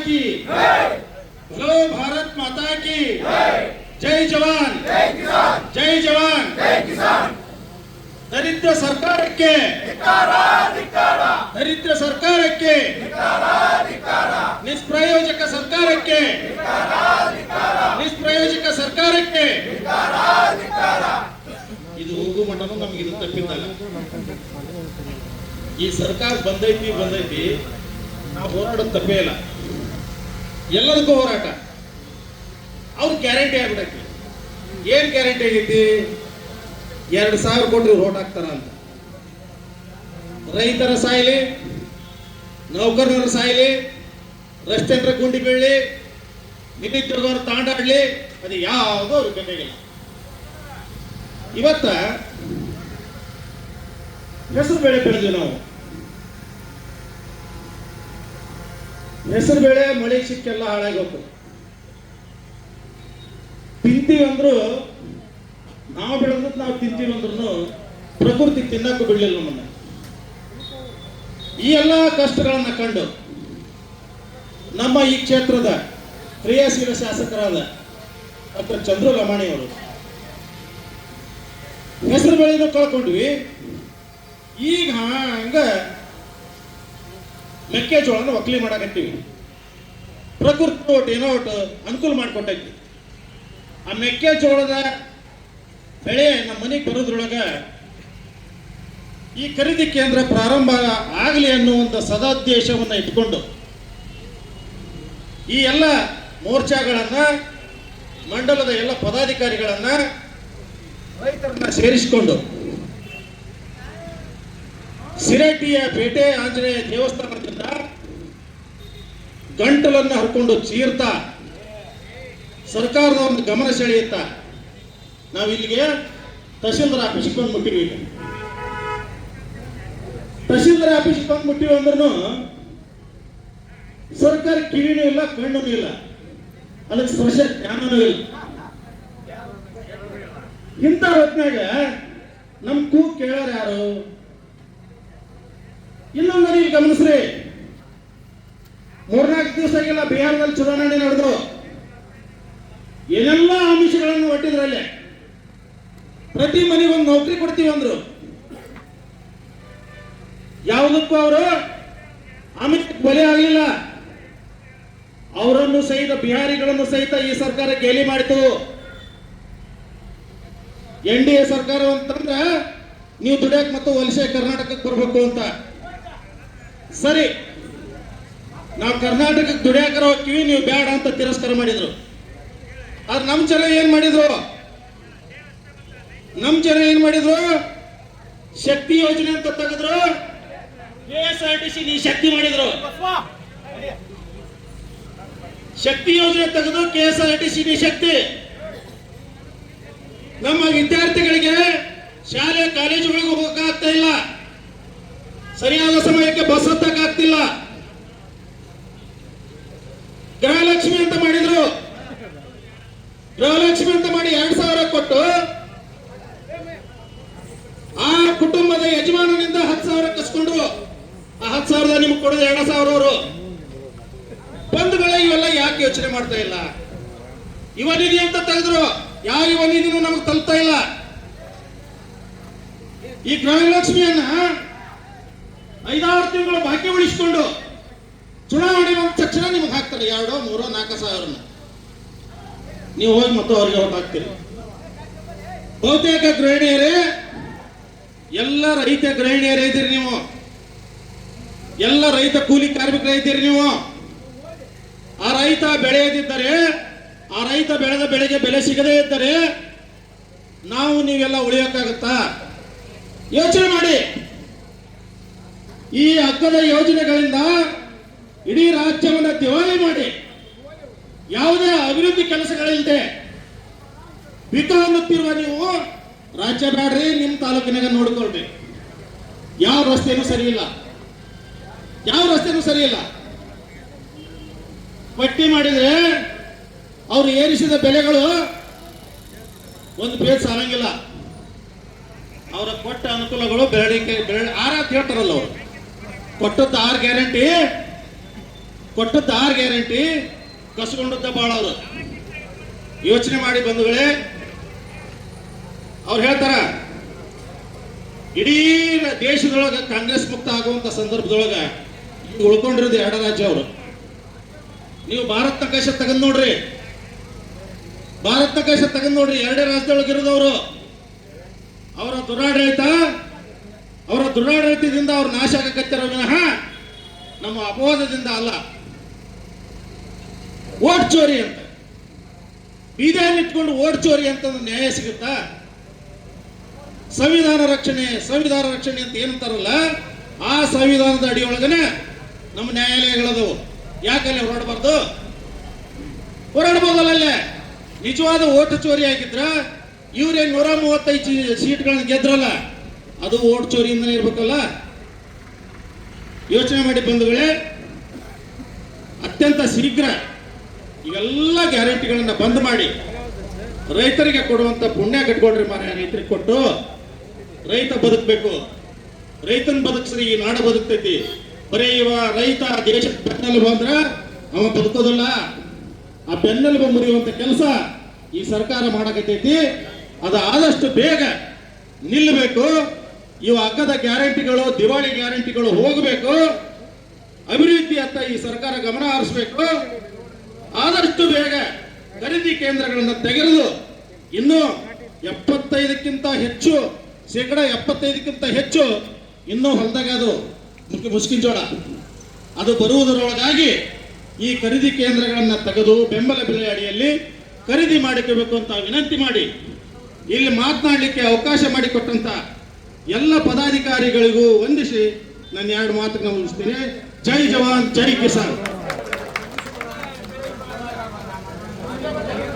की, बोलो भारत माता की, जय जवान, जय जवान, दरिद्र ಸರ್ಕಾರಕ್ಕೆ, ದರಿದ್ರ ಸರ್ಕಾರಕ್ಕೆ, ನಿಷ್ಪ್ರಯೋಜಕ ಸರ್ಕಾರಕ್ಕೆ, ನಿಷ್ಪ್ರಯೋಜಕ ಸರ್ಕಾರಕ್ಕೆ ಇದು ಹೋಗು ಮಟ್ಟನೂ ನಮಗೆ ಇದು ತಪ್ಪಿದ್ದಲ್ಲ. ಈ ಸರ್ಕಾರ ಬಂದೈತಿ ನಾವು ಹೋರಾಡೋದು ತಪ್ಪೇ ಇಲ್ಲ. ಎಲ್ಲದಕ್ಕೂ ಹೋರಾಟ. ಅವ್ರು ಗ್ಯಾರಂಟಿ ಆಗ್ಬಿಡಕ್ಕೆ. ಏನ್ ಗ್ಯಾರಂಟಿ ಆಗೈತಿ? 2,000 ಕೋಟಿ ರೋಡ್ ಹಾಕ್ತಾರ ಅಂತ. ರೈತರ ಸಾಯ್ಲಿ, ನೌಕರರ ಸಾಯ್ಲಿ, ರಸ್ತೆ ಗುಂಡಿ ಬೀಳಲಿ, ನಿರುದ್ಯೋಗವರು ತಾಂಡಾಡ್ಲಿ, ಅದು ಯಾವುದೂ ಅವ್ರಿಗೆ ಬೇಕಾಗಿಲ್ಲ. ಇವತ್ತ ಹೆಸರು ಬೇಳೆ ಬೆಳೆದ್ವಿ ನಾವು. ಹೆಸರು ಬೇಳೆ ಮಳೆ ಸಿಕ್ಕೆಲ್ಲ ಹಾಳಾಗಿ ಹೋಗ್ತದೆ. ತಿಂತೀವಿ ಅಂದ್ರು, ನಾವು ಬೆಳೆದ್ ನಾವು ತಿಂತೀವಿ ಅಂದ್ರೂ ಪ್ರಕೃತಿ ತಿನ್ನಕ್ಕೂ ಬಿಡ್ಲಿಲ್ಲ ನಮ್ಮನ್ನ. ಈ ಎಲ್ಲ ಕಷ್ಟಗಳನ್ನ ಕಂಡು ನಮ್ಮ ಈ ಕ್ಷೇತ್ರದ ಕ್ರಿಯಾಶೀಲ ಶಾಸಕರಾದ ಡಾಕ್ಟರ್ ಚಂದ್ರು ಲಮಾಣಿ ಅವರು ಹೆಸರು ಬೆಳೆನೂ ಕಳ್ಕೊಂಡ್ವಿ. ಈಗ ಹಂಗ ಮೆಕ್ಕೆಜೋಳನ ಒಕ್ಕಲಿ ಮಾಡಕತ್ತೀವಿ. ಪ್ರಕೃತಿ ಒಟ್ಟು ಏನೋ ಒಟ್ಟು ಅನುಕೂಲ ಮಾಡಿಕೊಟ್ಟೈತಿ. ಆ ಮೆಕ್ಕೆಜೋಳದ ಬೆಳೆ ನಮ್ಮ ಮನೆಗೆ ಬರೋದ್ರೊಳಗ ಈ ಖರೀದಿ ಕೇಂದ್ರ ಪ್ರಾರಂಭ ಆಗಲಿ ಅನ್ನುವಂಥ ಸದಾದ್ದೇಶವನ್ನು ಇಟ್ಕೊಂಡು ಈ ಎಲ್ಲ ಮೋರ್ಚಾಗಳನ್ನ, ಮಂಡಲದ ಎಲ್ಲ ಪದಾಧಿಕಾರಿಗಳನ್ನ, ರೈತರನ್ನ ಸೇರಿಸಿಕೊಂಡು ಸಿರಟಿಯ ಪೇಟೆ ಆಂಜನೇಯ ದೇವಸ್ಥಾನದಿಂದ ಗಂಟಲನ್ನು ಹರ್ಕೊಂಡು ಚೀರ್ತಾ ಸರ್ಕಾರದ ಒಂದು ಗಮನ ಸೆಳೆಯುತ್ತಾ ನಾವು ಇಲ್ಲಿಗೆ ತಹಶೀಲ್ದಾರ್ ಆಫೀಸ್ಗೆ ಬಂದು ಮುಟ್ಟಿವಿ. ತಹಶೀಲ್ದಾರ್ ಆಫೀಸ್ಗೆ ಬಂದು ಮುಟ್ಟಿವಿ ಅಂದ್ರೂ ಸರ್ಕಾರ ಕಿವಿನೂ ಇಲ್ಲ, ಕಣ್ಣೂ ಇಲ್ಲ, ಅದಕ್ಕೆ ಸ್ಪರ್ಶ ಜ್ಞಾನನೂ ಇಲ್ಲ. ಇಂಥ ಹೊತ್ನಾಗ ನಮ್ ಕೂಗ್ ಕೇಳಾರ ಯಾರು? ಇನ್ನೊಂದು ನೀವು ಗಮನಿಸ್ರಿ, 3-4 ದಿವಸ ಆಗಿಲ್ಲ ಬಿಹಾರದಲ್ಲಿ ಚುನಾವಣೆ ನಡೆದ್ರು. ಏನೆಲ್ಲ ಆಮಿಷಗಳನ್ನು ಒಟ್ಟಿದ್ರಲ್ಲೇ. ಪ್ರತಿ ಮನೆಗೆ ಒಂದು ನೌಕರಿ ಕೊಡ್ತೀವಿ ಅಂದ್ರು. ಯಾವುದಕ್ಕೂ ಅವರು ಆಮಿಷಕ್ಕೆ ಬಲಿ ಆಗಲಿಲ್ಲ. ಅವರನ್ನು ಸಹಿತ, ಬಿಹಾರಿಗಳನ್ನು ಸಹಿತ ಈ ಸರ್ಕಾರ ಗೇಲಿ ಮಾಡಿತು. NDA ಸರ್ಕಾರ ಅಂತಂದ್ರೆ ನೀವು ದುಡಿಯಕ್ ಮತ್ತು ವಲಸೆ ಕರ್ನಾಟಕಕ್ಕೆ ಬರಬೇಕು ಅಂತ. ಸರಿ, ನಾವು ಕರ್ನಾಟಕಕ್ಕೆ ದುಡಿಯಾಕರ ಹೋಗ್ತೀವಿ, ನೀವು ಬೇಡ ಅಂತ ತಿರಸ್ಕಾರ ಮಾಡಿದ್ರು. ಆದ್ರೆ ನಮ್ಮ ಜನ ಏನ್ ಮಾಡಿದ್ರು? ಶಕ್ತಿ ಯೋಜನೆ ಅಂತ ತೆಗೆದ್ರು. KSRTC ನೀ ಶಕ್ತಿ ಮಾಡಿದ್ರು. ಶಕ್ತಿ ಯೋಜನೆ ತೆಗೆದು KSRTC ನೀ ಶಕ್ತಿ. ನಮ್ಮ ವಿದ್ಯಾರ್ಥಿಗಳಿಗೆ ಶಾಲೆ ಕಾಲೇಜುಗಳಿಗೆ ಹೋಗಕ್ಕಾಗ್ತಾ ಇಲ್ಲ, ಸರಿಯಾದ ಸಮಯಕ್ಕೆ ಬಸ್ ಹತ್ತಕ್ಕಾಗ್ತಿಲ್ಲ. ಗೃಹಲಕ್ಷ್ಮಿ ಅಂತ ಮಾಡಿದ್ರು. ಗೃಹಲಕ್ಷ್ಮಿ ಅಂತ ಮಾಡಿ 2,000 ಕೊಟ್ಟು ಆ ಕುಟುಂಬದ ಯಜಮಾನನಿಂದ 10,000 ಕಸ್ಕೊಂಡ್ರು. ಆ 10,000 ನಿಮ್ಗೆ ಕೊಡೋದು 2,000 ಅವರು. ಬಂಧುಗಳೇ, ಇವೆಲ್ಲ ಯಾಕೆ ಯೋಚನೆ ಮಾಡ್ತಾ ಇಲ್ಲ? ಯುವ ನಿಧಿ ಅಂತ ತೆಗೆದ್ರು. ಯಾವ ಯುವ ನಿಧಿನೂ ನಮಗೆ ತಲುಪ್ತಾ ಇಲ್ಲ. ಈ ಗೃಹಲಕ್ಷ್ಮಿಯನ್ನ 5-6 ತಿಂಗಳು ಬಾಕಿ ಉಳಿಸಿಕೊಂಡು ಚುನಾವಣೆ ಬಂದ ತಕ್ಷಣ ನಿಮ್ಗೆ ಹಾಕ್ತಾರೆ 2, 3, 4 ಸಾವಿರನ. ನೀವು ಹೋಗಿ ಮತ್ತು ಅವ್ರಿಗೆ ಓಟ್ ಹಾಕ್ತೀರಿ. ಬಹುತೇಕ ಗೃಹಿಣಿಯರೇ, ಎಲ್ಲ ರೈತ ಗೃಹಿಣಿಯರೇ ಇದ್ದೀರಿ ನೀವು. ಎಲ್ಲ ರೈತ ಕೂಲಿ ಕಾರ್ಮಿಕರೇ ಇದ್ದೀರಿ ನೀವು. ಆ ರೈತ ಬೆಳೆಯದಿದ್ದರೆ, ಆ ರೈತ ಬೆಳೆದ ಬೆಳೆಗೆ ಬೆಲೆ ಸಿಗದೇ ಇದ್ದರೆ ನಾವು ನೀವೆಲ್ಲ ಉಳಿಯೋಕ್ಕಾಗತ್ತಾ? ಯೋಚನೆ ಮಾಡಿ. ಈ ಹಗ್ಗದ ಯೋಜನೆಗಳಿಂದ ಇಡೀ ರಾಜ್ಯವನ್ನು ದಿವಾಳಿ ಮಾಡಿ ಯಾವುದೇ ಅಭಿವೃದ್ಧಿ ಕೆಲಸಗಳಿಲ್ಲದೆ ಬಿಕ ಅನ್ನುತ್ತಿರುವ ನೀವು ರಾಜ್ಯ ಬ್ಯಾಡ್ರಿ, ನಿಮ್ಮ ತಾಲೂಕಿನಾಗ ನೋಡ್ಕೊಳ್ರಿ. ಯಾವ ರಸ್ತೆನೂ ಸರಿ ಇಲ್ಲ. ಪಟ್ಟಿ ಮಾಡಿದ್ರೆ ಅವರು ಏರಿಸಿದ ಬೆಲೆಗಳು ಒಂದು ಪೇಜ್ ಸಾಲಂಗಿಲ್ಲ. ಅವರ ಕೊಟ್ಟ ಅನುಕೂಲಗಳು ಬೆರಳಿಕೆ 6 ಹೇಳ್ತಾರಲ್ಲ ಅವರು. ಕೊಟ್ಟದ್ದು 6 ಗ್ಯಾರಂಟಿ ಕೊಟ್ಟದ್ದು 6 ಗ್ಯಾರಂಟಿ, ಕಸ್ಕೊಂಡದ್ದ ಭಾಳ ಅವರು. ಯೋಚನೆ ಮಾಡಿ ಬಂಧುಗಳೇ. ಅವ್ರು ಹೇಳ್ತಾರ ಇಡೀ ದೇಶದೊಳಗೆ ಕಾಂಗ್ರೆಸ್ ಮುಕ್ತ ಆಗುವಂತ ಸಂದರ್ಭದೊಳಗೆ ಉಳ್ಕೊಂಡಿರೋದು 2 ರಾಜ್ಯ ಅವರು. ನೀವು ಭಾರತ ನಕಾಶ ತೆಗೆದು ನೋಡ್ರಿ, ಭಾರತ ನಕಾಶ ತೆಗೆದು ನೋಡ್ರಿ, 2 ರಾಜ್ಯದೊಳಗೆ ಇರೋದವರು. ಅವರ ದುರಾಡಳಿತದಿಂದ ಅವ್ರು ನಾಶ ಆಗಕತ್ತಿರೋ ವಿನಃ ನಮ್ಮ ಅಪವಾದದಿಂದ ಅಲ್ಲ. ಓಟ್ ಚೋರಿ ಅಂತ ಬೀದಿಯಲ್ಲಿ ಇಟ್ಕೊಂಡು ಓಟ್ ಚೋರಿ ಅಂತ ನ್ಯಾಯ ಸಿಗುತ್ತಾ? ಸಂವಿಧಾನ ರಕ್ಷಣೆ ಅಂತ ಏನಂತಾರಲ್ಲ, ಆ ಸಂವಿಧಾನದ ಅಡಿಯೊಳಗನೆ ನಮ್ಮ ನ್ಯಾಯಾಲಯಗಳದವು. ಯಾಕಲ್ಲಿ ಹೋರಾಡಬಹುದಲ್ಲ? ಅಲ್ಲೇ ನಿಜವಾದ ಓಟ್ ಚೋರಿ ಆಗಿದ್ರ ಇವರೇ 135 ಸೀಟ್ಗಳನ್ನ ಗೆದ್ರಲ್ಲ, ಅದು ಓಟ್ ಚೋರಿಯಿಂದನೇ ಇರ್ಬೇಕಲ್ಲ. ಯೋಚನೆ ಮಾಡಿ ಬಂಧುಗಳೇ. ಅತ್ಯಂತ ಶೀಘ್ರ ಇವೆಲ್ಲ ಗ್ಯಾರಂಟಿಗಳನ್ನ ಬಂದ್ ಮಾಡಿ ರೈತರಿಗೆ ಕೊಡುವಂತ ಪುಣ್ಯ ಕಟ್ಕೊಡ್ರಿ ಮಾರ್ರೆ. ರೈತರಿಗೆ ಕೊಟ್ಟು ರೈತ ಬದುಕಬೇಕು. ರೈತನ ಬದುಕ್ಸ್ರಿ ಈ ನಾಡು ಬದುಕ್ತೈತಿ. ಬರೀ ಇವ ರೈತ ದೇಶದ ಬೆನ್ನೆಲುಬು ಅಂದ್ರ ಅವ ಬದುಕೋದಿಲ್ಲ. ಆ ಬೆನ್ನೆಲುಬು ಮುರಿಯುವಂತ ಕೆಲಸ ಈ ಸರ್ಕಾರ ಮಾಡಕತ್ತೈತಿ. ಅದು ಆದಷ್ಟು ಬೇಗ ನಿಲ್ಲಬೇಕು. ಇವು ಅಗ್ಗದ ಗ್ಯಾರಂಟಿಗಳು, ದಿವಾಳಿ ಗ್ಯಾರಂಟಿಗಳು ಹೋಗಬೇಕು. ಅಭಿವೃದ್ಧಿ ಅಂತ ಈ ಸರ್ಕಾರ ಗಮನ ಹರಿಸಬೇಕು. ಆದಷ್ಟು ಬೇಗ ಖರೀದಿ ಕೇಂದ್ರಗಳನ್ನು ತೆಗೆದು ಇನ್ನು 75ಕ್ಕಿಂತ ಹೆಚ್ಚು, ಶೇಕಡ 75ಕ್ಕಿಂತ ಹೆಚ್ಚು ಇನ್ನೂ ಹೊಲದಾಗ ಅದು ಮುಸ್ಕಿನ ಜೋಳ ಅದು ಬರುವುದರೊಳಗಾಗಿ ಈ ಖರೀದಿ ಕೇಂದ್ರಗಳನ್ನು ತೆಗೆದು ಬೆಂಬಲ ಬೆಲೆ ಅಡಿಯಲ್ಲಿ ಖರೀದಿ ಮಾಡಿಕೋಬೇಕು ಅಂತ ವಿನಂತಿ ಮಾಡಿ ಇಲ್ಲಿ ಮಾತನಾಡಲಿಕ್ಕೆ ಅವಕಾಶ ಮಾಡಿಕೊಟ್ಟಂತ ಎಲ್ಲ ಪದಾಧಿಕಾರಿಗಳಿಗೂ ವಂದಿಸಿ ನನ್ನ 2 ಮಾತುಗಳನ್ನು ಮುಗಿಸ್ತೀನಿ. ಜೈ ಜವಾನ್, ಜೈ ಕಿಸಾನ್.